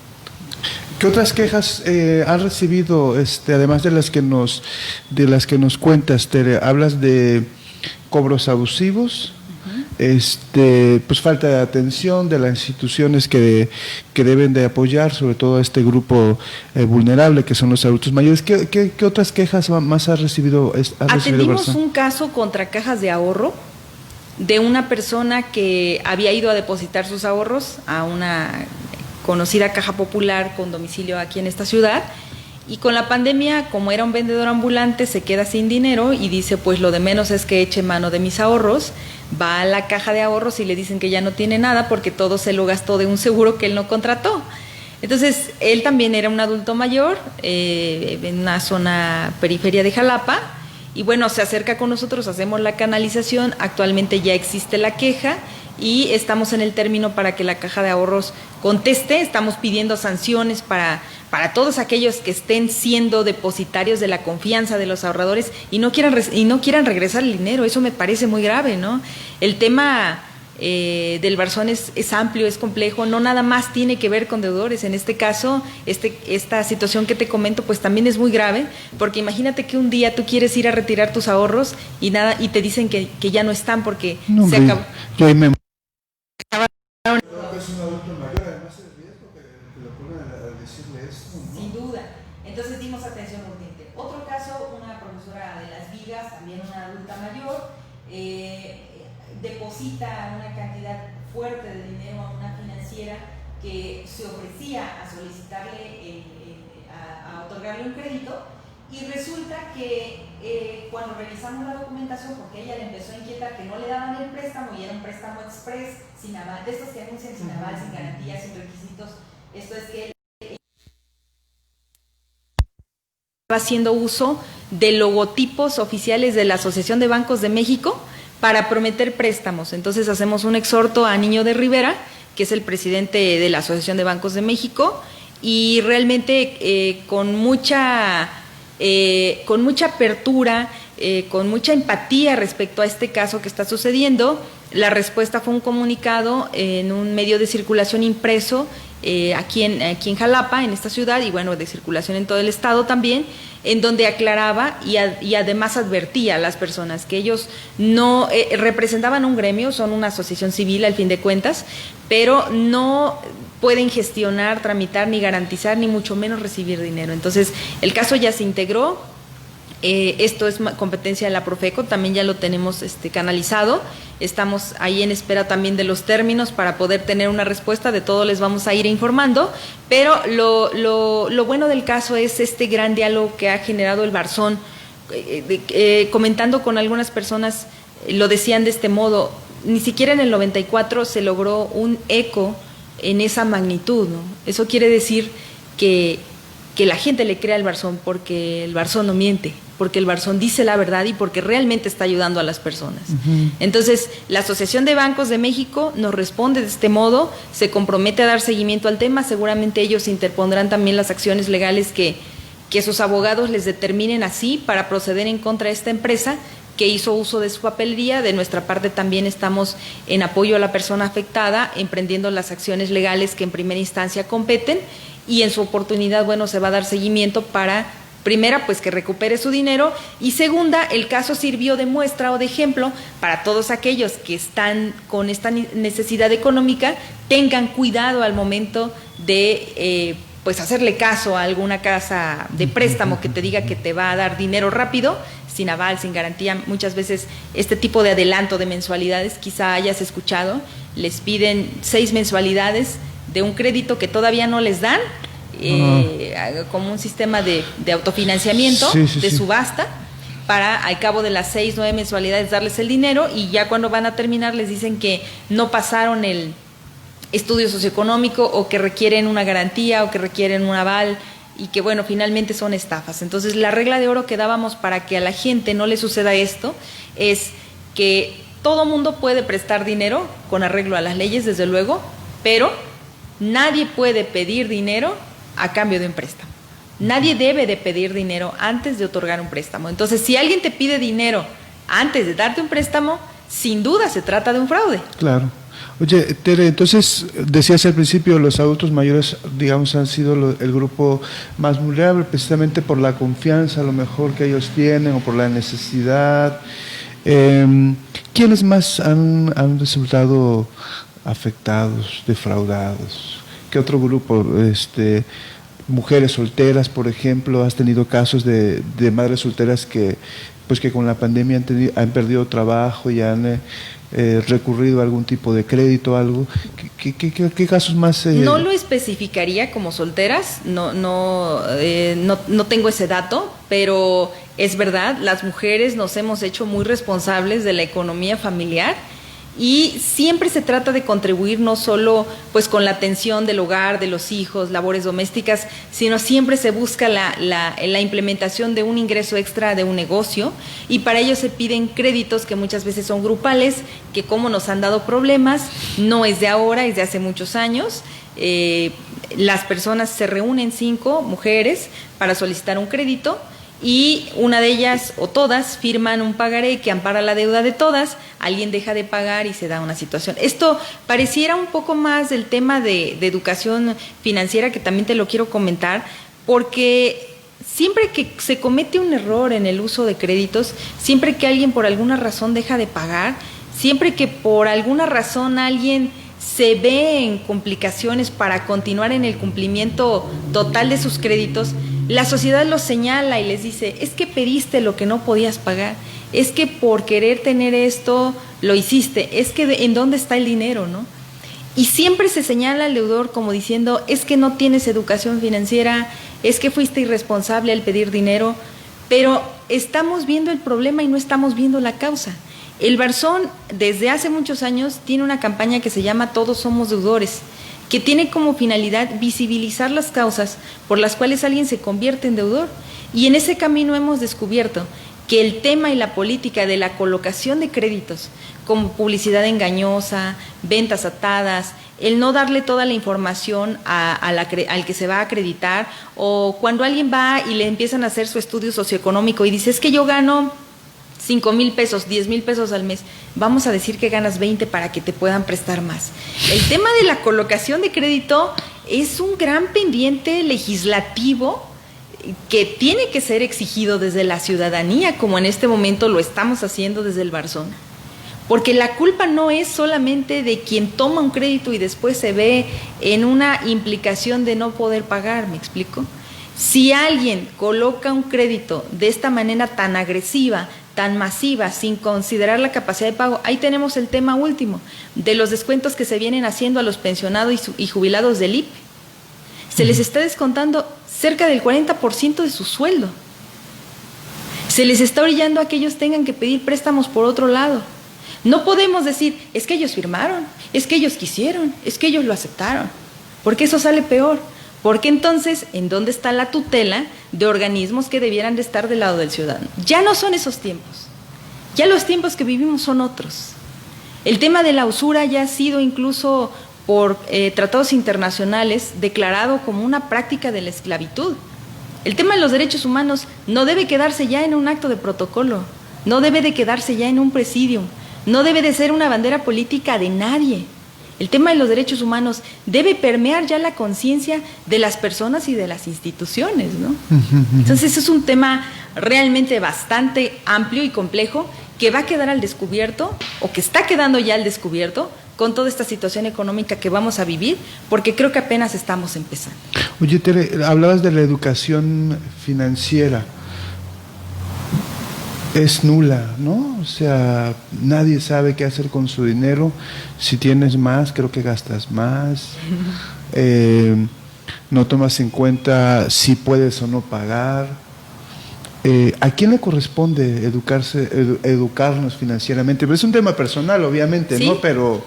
¿Qué otras quejas han recibido, además de las que nos cuentas, Tere? Hablas de cobros abusivos, pues falta de atención de las instituciones que deben de apoyar, sobre todo a este grupo vulnerable que son los adultos mayores. ¿Qué otras quejas más ha recibido? Atendimos un caso contra Cajas de Ahorro de una persona que había ido a depositar sus ahorros a una conocida Caja Popular con domicilio aquí en esta ciudad, y con la pandemia, como era un vendedor ambulante, se queda sin dinero y dice, pues lo de menos es que eche mano de mis ahorros. Va a la Caja de Ahorros y le dicen que ya no tiene nada porque todo se lo gastó de un seguro que él no contrató. Entonces, él también era un adulto mayor, en una zona periferia de Jalapa, y bueno, se acerca con nosotros, hacemos la canalización, actualmente ya existe la queja, y estamos en el término para que la Caja de Ahorros conteste. Estamos pidiendo sanciones para todos aquellos que estén siendo depositarios de la confianza de los ahorradores y no quieran regresar el dinero. Eso me parece muy grave, ¿no? El tema del Barzón es amplio, es complejo, no nada más tiene que ver con deudores. En este caso, esta situación que te comento, pues también es muy grave, porque imagínate que un día tú quieres ir a retirar tus ahorros y te dicen que ya no están porque se acabó. Es un adulto mayor, además el riesgo que lo ponen a decirle esto, ¿no? Sin duda. Entonces dimos atención urgente. Otro caso, una profesora de Las Vigas, también una adulta mayor, deposita una cantidad fuerte de dinero a una financiera que se ofrecía a solicitarle, a otorgarle un crédito, y resulta que cuando revisamos la documentación, porque ella le empezó a inquietar que no le daban el préstamo, y era un préstamo express, sin aval, de estos que anuncian sin aval, sin garantías, sin requisitos. Esto es que él estaba haciendo uso de logotipos oficiales de la Asociación de Bancos de México para prometer préstamos. Entonces hacemos un exhorto a Niño de Rivera, que es el presidente de la Asociación de Bancos de México, y realmente con mucha apertura, con mucha empatía respecto a este caso que está sucediendo. La respuesta fue un comunicado en un medio de circulación impreso aquí en Jalapa, en esta ciudad, y bueno, de circulación en todo el estado también, en donde aclaraba y además advertía a las personas que ellos no representaban un gremio, son una asociación civil al fin de cuentas, pero no pueden gestionar, tramitar, ni garantizar, ni mucho menos recibir dinero. Entonces, el caso ya se integró, esto es competencia de la Profeco, también ya lo tenemos canalizado, estamos ahí en espera también de los términos para poder tener una respuesta, de todo les vamos a ir informando, pero lo bueno del caso es este gran diálogo que ha generado el Barzón. Comentando con algunas personas, lo decían de este modo, ni siquiera en el 94 se logró un eco en esa magnitud, ¿no? Eso quiere decir que la gente le crea al Barzón, porque el Barzón no miente, porque el Barzón dice la verdad y porque realmente está ayudando a las personas. Entonces, la Asociación de Bancos de México nos responde de este modo, se compromete a dar seguimiento al tema, seguramente ellos interpondrán también las acciones legales que sus abogados les determinen así para proceder en contra de esta empresa que hizo uso de su papelería. De nuestra parte también estamos en apoyo a la persona afectada, emprendiendo las acciones legales que en primera instancia competen, y en su oportunidad, bueno, se va a dar seguimiento para, primera, pues que recupere su dinero, y segunda, el caso sirvió de muestra o de ejemplo para todos aquellos que están con esta necesidad económica, tengan cuidado al momento de pues hacerle caso a alguna casa de préstamo que te diga que te va a dar dinero rápido, sin aval, sin garantía. Muchas veces este tipo de adelanto de mensualidades, quizá hayas escuchado, les piden 6 mensualidades de un crédito que todavía no les dan, como un sistema de autofinanciamiento, de subasta, para al cabo de las 6, 9 mensualidades darles el dinero, y ya cuando van a terminar les dicen que no pasaron el estudio socioeconómico, o que requieren una garantía, o que requieren un aval, y que bueno, finalmente son estafas. Entonces la regla de oro que dábamos para que a la gente no le suceda esto es que todo mundo puede prestar dinero con arreglo a las leyes, desde luego, pero nadie puede pedir dinero a cambio de un préstamo. Nadie debe de pedir dinero antes de otorgar un préstamo. Entonces, si alguien te pide dinero antes de darte un préstamo, sin duda se trata de un fraude. Claro. Oye, Tere, entonces decías al principio, los adultos mayores, digamos, han sido el grupo más vulnerable, precisamente por la confianza a lo mejor que ellos tienen, o por la necesidad. ¿Quiénes más han resultado afectados, defraudados? ¿Qué otro grupo? Mujeres solteras, por ejemplo, has tenido casos de madres solteras que con la pandemia han perdido trabajo y han recurrido a algún tipo de crédito, algo. ¿Qué casos más? No lo especificaría como solteras, no tengo ese dato, pero es verdad, las mujeres nos hemos hecho muy responsables de la economía familiar, y siempre se trata de contribuir no solo pues con la atención del hogar, de los hijos, labores domésticas, sino siempre se busca la implementación de un ingreso extra de un negocio, y para ello se piden créditos que muchas veces son grupales, que como nos han dado problemas, no es de ahora, es de hace muchos años. Las personas se reúnen 5 mujeres para solicitar un crédito, y una de ellas o todas firman un pagaré que ampara la deuda de todas, alguien deja de pagar y se da una situación. Esto pareciera un poco más del tema de educación financiera, que también te lo quiero comentar, porque siempre que se comete un error en el uso de créditos, siempre que alguien por alguna razón deja de pagar, siempre que por alguna razón alguien se ve en complicaciones para continuar en el cumplimiento total de sus créditos, la sociedad los señala y les dice: es que pediste lo que no podías pagar, es que por querer tener esto lo hiciste, es que ¿en dónde está el dinero?, ¿no? Y siempre se señala al deudor como diciendo: es que no tienes educación financiera, es que fuiste irresponsable al pedir dinero, pero estamos viendo el problema y no estamos viendo la causa. El Barzón, desde hace muchos años, tiene una campaña que se llama Todos Somos Deudores, que tiene como finalidad visibilizar las causas por las cuales alguien se convierte en deudor. Y en ese camino hemos descubierto que el tema y la política de la colocación de créditos, como publicidad engañosa, ventas atadas, el no darle toda la información al que se va a acreditar, o cuando alguien va y le empiezan a hacer su estudio socioeconómico y dice: es que yo gano 5,000 pesos, 10,000 pesos al mes, vamos a decir que ganas 20 para que te puedan prestar más. El tema de la colocación de crédito es un gran pendiente legislativo que tiene que ser exigido desde la ciudadanía, como en este momento lo estamos haciendo desde el Barzón, porque la culpa no es solamente de quien toma un crédito y después se ve en una implicación de no poder pagar, ¿me explico? Si alguien coloca un crédito de esta manera tan agresiva, tan masiva, sin considerar la capacidad de pago, ahí tenemos el tema último, de los descuentos que se vienen haciendo a los pensionados y jubilados del IPE. Se les está descontando cerca del 40% de su sueldo. Se les está orillando a que ellos tengan que pedir préstamos por otro lado. No podemos decir: es que ellos firmaron, es que ellos quisieron, es que ellos lo aceptaron, porque eso sale peor. Porque entonces, ¿en dónde está la tutela de organismos que debieran de estar del lado del ciudadano? Ya no son esos tiempos. Ya los tiempos que vivimos son otros. El tema de la usura ya ha sido incluso por tratados internacionales declarado como una práctica de la esclavitud. El tema de los derechos humanos no debe quedarse ya en un acto de protocolo, no debe de quedarse ya en un presidium, no debe de ser una bandera política de nadie. El tema de los derechos humanos debe permear ya la conciencia de las personas y de las instituciones, ¿no? Entonces es un tema realmente bastante amplio y complejo que va a quedar al descubierto, o que está quedando ya al descubierto, con toda esta situación económica que vamos a vivir, porque creo que apenas estamos empezando. Oye, Tere, hablabas de la educación financiera. Es nula, ¿no? O sea, nadie sabe qué hacer con su dinero. Si tienes más, creo que gastas más. No tomas en cuenta si puedes o no pagar. ¿A quién le corresponde educarnos financieramente? Pero es un tema personal, obviamente, ¿sí? ¿No? Pero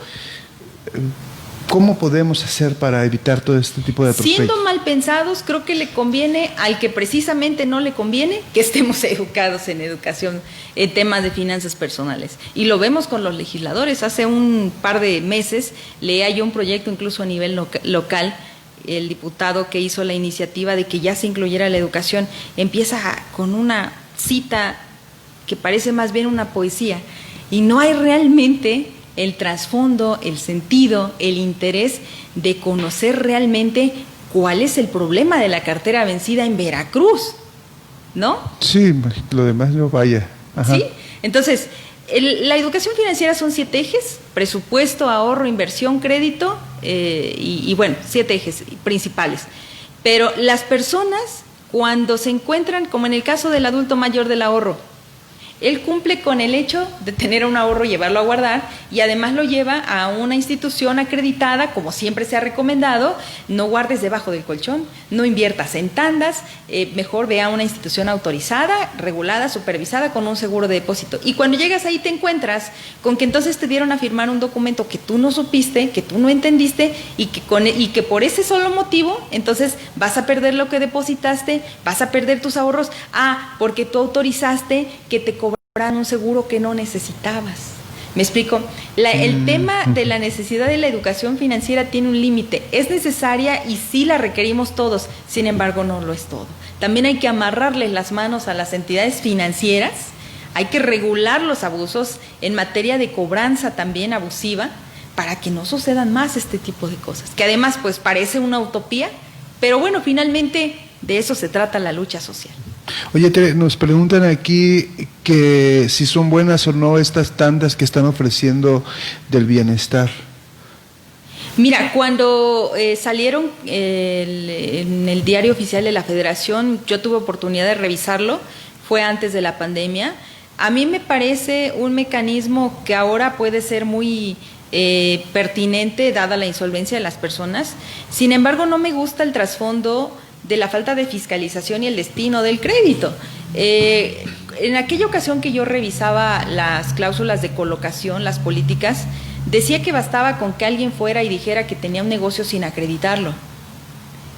¿cómo podemos hacer para evitar todo este tipo de prospectos? Siendo mal pensados, creo que le conviene al que precisamente no le conviene que estemos educados en educación, en temas de finanzas personales. Y lo vemos con los legisladores. Hace un par de meses leía yo un proyecto incluso a nivel local. El diputado que hizo la iniciativa de que ya se incluyera la educación empieza con una cita que parece más bien una poesía, y no hay realmente el trasfondo, el sentido, el interés de conocer realmente cuál es el problema de la cartera vencida en Veracruz, ¿no? Sí, lo demás no vaya. Ajá. ¿Sí? Entonces, la educación financiera son 7 ejes: presupuesto, ahorro, inversión, crédito, y bueno, 7 ejes principales. Pero las personas, cuando se encuentran, como en el caso del adulto mayor del ahorro, él cumple con el hecho de tener un ahorro, llevarlo a guardar, y además lo lleva a una institución acreditada, como siempre se ha recomendado. No guardes debajo del colchón, no inviertas en tandas, mejor ve a una institución autorizada, regulada, supervisada, con un seguro de depósito. Y cuando llegas ahí te encuentras con que entonces te dieron a firmar un documento que tú no supiste, que tú no entendiste, y que por ese solo motivo entonces vas a perder lo que depositaste, vas a perder tus ahorros, porque tú autorizaste que te cobraran un seguro que no necesitabas. ¿Me explico? El tema de la necesidad de la educación financiera tiene un límite. Es necesaria y sí la requerimos todos, sin embargo no lo es todo. También hay que amarrarles las manos a las entidades financieras, hay que regular los abusos en materia de cobranza también abusiva, para que no sucedan más este tipo de cosas, que además pues parece una utopía, pero bueno, finalmente de eso se trata la lucha social. Oye, Tere, nos preguntan aquí que si son buenas o no estas tandas que están ofreciendo del bienestar. Mira, cuando salieron en el diario oficial de la Federación, yo tuve oportunidad de revisarlo, fue antes de la pandemia. A mí me parece un mecanismo que ahora puede ser muy pertinente dada la insolvencia de las personas. Sin embargo, no me gusta el trasfondo de la falta de fiscalización y el destino del crédito. En aquella ocasión que yo revisaba las cláusulas de colocación, las políticas, decía que bastaba con que alguien fuera y dijera que tenía un negocio sin acreditarlo.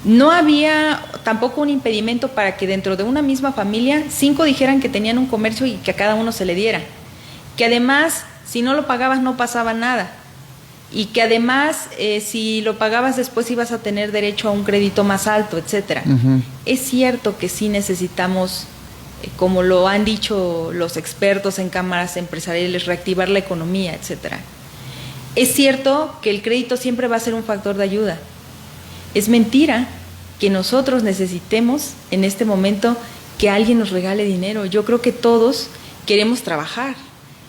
No había tampoco un impedimento para que dentro de una misma familia 5 dijeran que tenían un comercio y que a cada uno se le diera. Que además, si no lo pagabas no pasaba nada. Y que además, si lo pagabas después ibas a tener derecho a un crédito más alto, etcétera. Es cierto que sí necesitamos, como lo han dicho los expertos en cámaras empresariales, reactivar la economía, etcétera. Es cierto que el crédito siempre va a ser un factor de ayuda. Es mentira que nosotros necesitemos en este momento que alguien nos regale dinero. Yo creo que todos queremos trabajar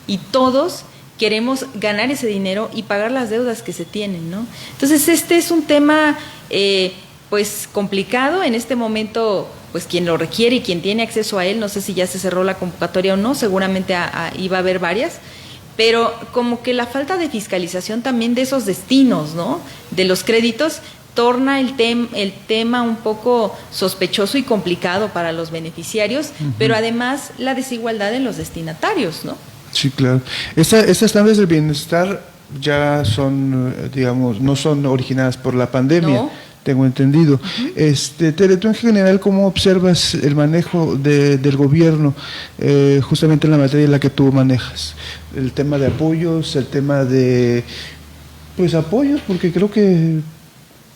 y todos queremos ganar ese dinero y pagar las deudas que se tienen, ¿no? Entonces este es un tema pues complicado en este momento. Pues quien lo requiere y quien tiene acceso a él, no sé si ya se cerró la convocatoria o no, seguramente iba a haber varias, pero como que la falta de fiscalización también de esos destinos, ¿no?, de los créditos, torna el tema un poco sospechoso y complicado para los beneficiarios, pero además la desigualdad en los destinatarios, ¿no? Sí, claro. Estas tandas del bienestar ya son, digamos, no son originadas por la pandemia, no, tengo entendido. Tere, tú en general, ¿cómo observas el manejo del gobierno justamente en la materia en la que tú manejas? El tema de apoyos, el tema de, pues, apoyos, porque creo que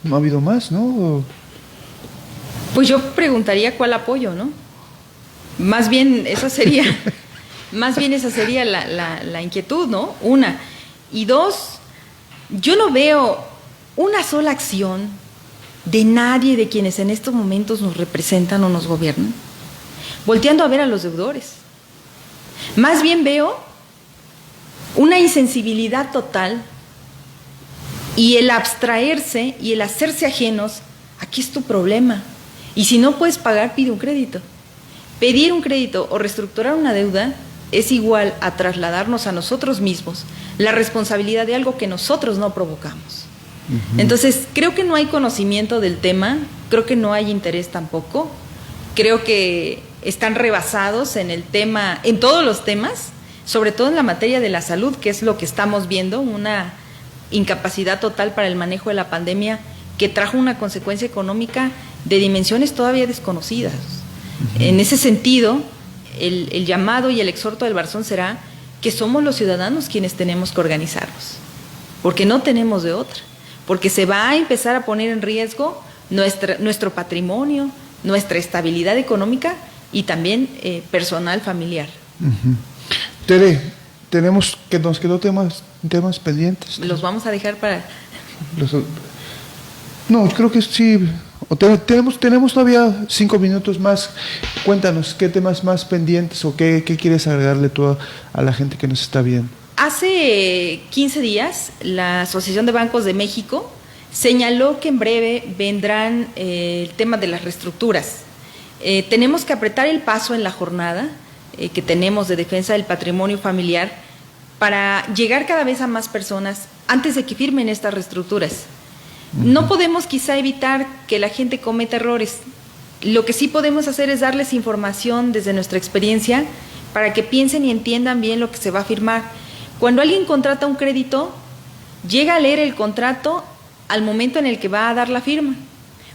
no ha habido más, ¿no? Pues yo preguntaría cuál apoyo, ¿no? Más bien esa sería... Más bien esa sería la inquietud, ¿no? Una. Y dos, yo no veo una sola acción de nadie de quienes en estos momentos nos representan o nos gobiernan, volteando a ver a los deudores. Más bien veo una insensibilidad total y el abstraerse y el hacerse ajenos. Aquí es tu problema. Y si no puedes pagar, pide un crédito. Pedir un crédito o reestructurar una deuda es igual a trasladarnos a nosotros mismos la responsabilidad de algo que nosotros no provocamos. Entonces, creo que no hay conocimiento del tema, creo que no hay interés tampoco, creo que están rebasados en el tema, en todos los temas, sobre todo en la materia de la salud, que es lo que estamos viendo, una incapacidad total para el manejo de la pandemia que trajo una consecuencia económica de dimensiones todavía desconocidas. En ese sentido, el llamado y el exhorto del Barzón será que somos los ciudadanos quienes tenemos que organizarnos, porque no tenemos de otra, porque se va a empezar a poner en riesgo nuestro patrimonio, nuestra estabilidad económica y también personal, familiar. Tere, tenemos que nos quedó temas pendientes. Los vamos a dejar para... No, creo que sí. Tenemos todavía 5 minutos más. Cuéntanos, ¿qué temas más pendientes o qué quieres agregarle tú a la gente que nos está viendo? Hace 15 días, la Asociación de Bancos de México señaló que en breve vendrán el tema de las reestructuras. Tenemos que apretar el paso en la jornada que tenemos de defensa del patrimonio familiar para llegar cada vez a más personas antes de que firmen estas reestructuras. No podemos quizá evitar que la gente cometa errores. Lo que sí podemos hacer es darles información desde nuestra experiencia para que piensen y entiendan bien lo que se va a firmar. Cuando alguien contrata un crédito, llega a leer el contrato al momento en el que va a dar la firma,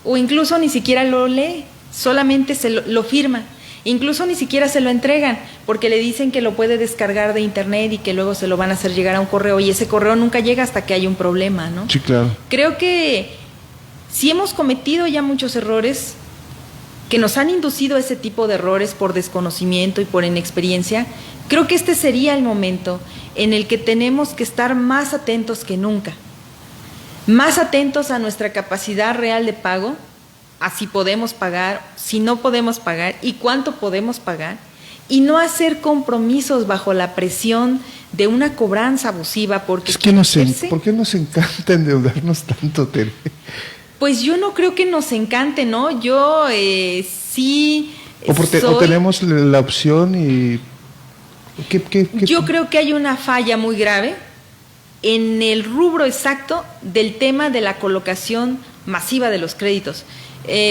o incluso ni siquiera lo lee, solamente lo firma. Incluso ni siquiera se lo entregan porque le dicen que lo puede descargar de internet y que luego se lo van a hacer llegar a un correo y ese correo nunca llega hasta que hay un problema, ¿no? Sí, claro. Creo que si hemos cometido ya muchos errores que nos han inducido a ese tipo de errores por desconocimiento y por inexperiencia, creo que este sería el momento en el que tenemos que estar más atentos que nunca, más atentos a nuestra capacidad real de pago, a si podemos pagar, si no podemos pagar y cuánto podemos pagar, y no hacer compromisos bajo la presión de una cobranza abusiva. Porque es que ¿por qué nos encanta endeudarnos tanto, Tere? Pues yo no creo que nos encante, ¿no? Yo sí o tenemos la opción y... Yo creo que hay una falla muy grave en el rubro exacto del tema de la colocación masiva de los créditos.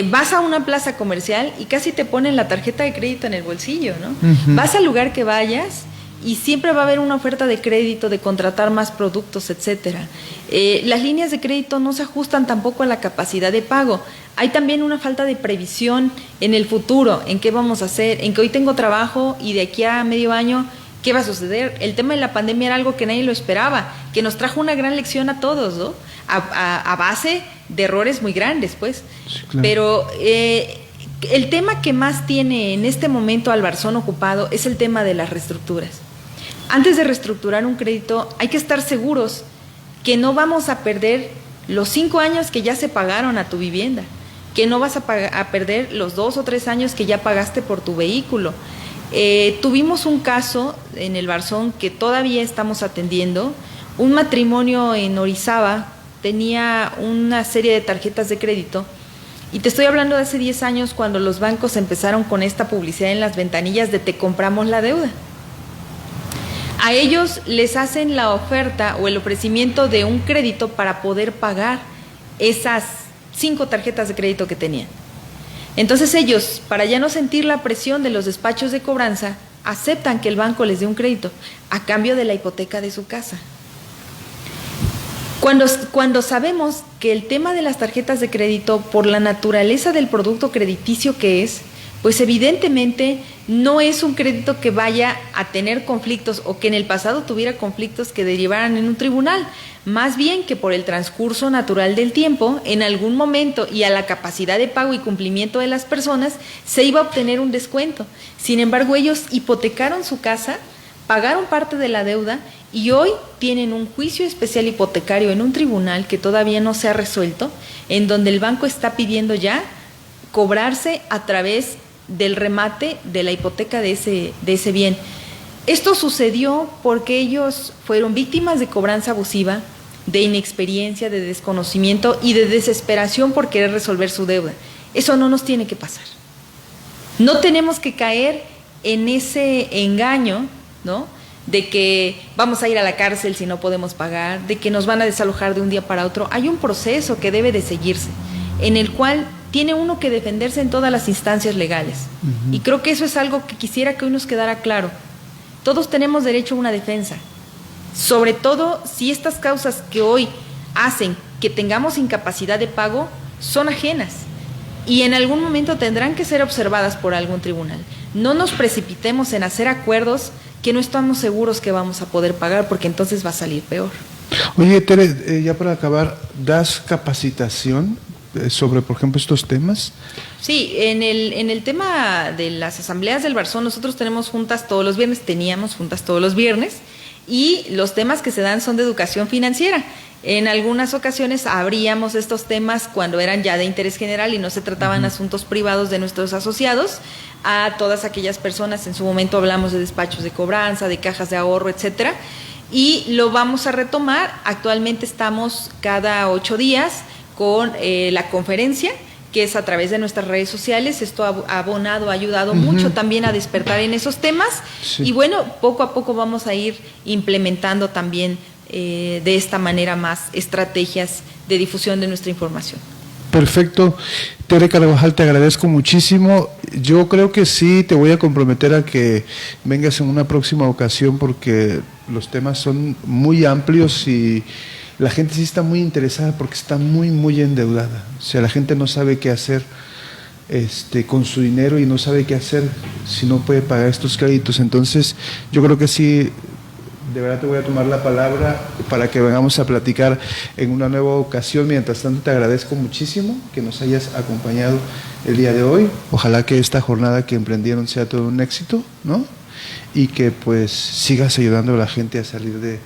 Vas a una plaza comercial y casi te ponen la tarjeta de crédito en el bolsillo, ¿no? Vas al lugar que vayas y siempre va a haber una oferta de crédito, de contratar más productos, etcétera. Las líneas de crédito no se ajustan tampoco a la capacidad de pago. Hay también una falta de previsión en el futuro, en qué vamos a hacer, en que hoy tengo trabajo y de aquí a medio año, ¿qué va a suceder? El tema de la pandemia era algo que nadie lo esperaba, que nos trajo una gran lección a todos, ¿no? A base de errores muy grandes, pues. Sí, claro. Pero el tema que más tiene en este momento al Barzón ocupado es el tema de las reestructuras. Antes de reestructurar un crédito hay que estar seguros que no vamos a perder los 5 años que ya se pagaron a tu vivienda, que no vas a perder los 2 o 3 años que ya pagaste por tu vehículo. Tuvimos un caso en el Barzón que todavía estamos atendiendo. Un matrimonio en Orizaba tenía una serie de tarjetas de crédito, y te estoy hablando de hace 10 años, cuando los bancos empezaron con esta publicidad en las ventanillas de te compramos la deuda. A ellos les hacen la oferta o el ofrecimiento de un crédito para poder pagar esas 5 tarjetas de crédito que tenían. Entonces ellos, para ya no sentir la presión de los despachos de cobranza, aceptan que el banco les dé un crédito a cambio de la hipoteca de su casa. Cuando sabemos que el tema de las tarjetas de crédito, por la naturaleza del producto crediticio que es, pues evidentemente no es un crédito que vaya a tener conflictos o que en el pasado tuviera conflictos que derivaran en un tribunal, más bien que por el transcurso natural del tiempo, en algún momento y a la capacidad de pago y cumplimiento de las personas, se iba a obtener un descuento. Sin embargo, ellos hipotecaron su casa, pagaron parte de la deuda y hoy tienen un juicio especial hipotecario en un tribunal que todavía no se ha resuelto, en donde el banco está pidiendo ya cobrarse a través del remate de la hipoteca de ese bien. Esto sucedió porque ellos fueron víctimas de cobranza abusiva, de inexperiencia, de desconocimiento y de desesperación por querer resolver su deuda. Eso no nos tiene que pasar. No tenemos que caer en ese engaño, ¿no?, de que vamos a ir a la cárcel si no podemos pagar, de que nos van a desalojar de un día para otro. Hay un proceso que debe de seguirse, en el cual tiene uno que defenderse en todas las instancias legales. Y creo que eso es algo que quisiera que hoy nos quedara claro. Todos tenemos derecho a una defensa, sobre todo si estas causas que hoy hacen que tengamos incapacidad de pago son ajenas y en algún momento tendrán que ser observadas por algún tribunal. No nos precipitemos en hacer acuerdos que no estamos seguros que vamos a poder pagar, porque entonces va a salir peor. Oye, Tere, ya para acabar, ¿das capacitación sobre, por ejemplo, estos temas? Sí, en el tema de las asambleas del Barzón, nosotros tenemos juntas todos los viernes, teníamos juntas todos los viernes, y los temas que se dan son de educación financiera. En algunas ocasiones abríamos estos temas cuando eran ya de interés general y no se trataban asuntos privados de nuestros asociados, a todas aquellas personas. En su momento hablamos de despachos de cobranza, de cajas de ahorro, etcétera, y lo vamos a retomar. Actualmente estamos cada 8 días con la conferencia, que es a través de nuestras redes sociales. Esto ha ayudado mucho también a despertar en esos temas. Sí. Y bueno, poco a poco vamos a ir implementando también de esta manera más estrategias de difusión de nuestra información. Perfecto. Tere Carvajal, te agradezco muchísimo. Yo creo que sí, te voy a comprometer a que vengas en una próxima ocasión, porque los temas son muy amplios y la gente sí está muy interesada porque está muy, muy endeudada. O sea, la gente no sabe qué hacer con su dinero y no sabe qué hacer si no puede pagar estos créditos. Entonces, yo creo que sí, de verdad te voy a tomar la palabra para que vengamos a platicar en una nueva ocasión. Mientras tanto, te agradezco muchísimo que nos hayas acompañado el día de hoy. Ojalá que esta jornada que emprendieron sea todo un éxito, ¿no? Y que pues sigas ayudando a la gente a salir de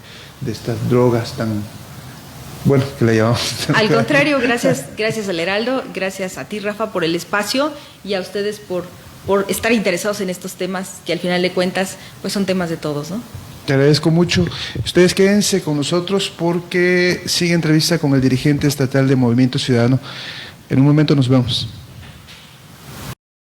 estas drogas tan... Bueno, que la llamamos. Al contrario, gracias al Heraldo, gracias a ti, Rafa, por el espacio, y a ustedes por estar interesados en estos temas que al final de cuentas pues son temas de todos, ¿no? Te agradezco mucho. Ustedes quédense con nosotros porque sigue entrevista con el dirigente estatal de Movimiento Ciudadano. En un momento nos vemos.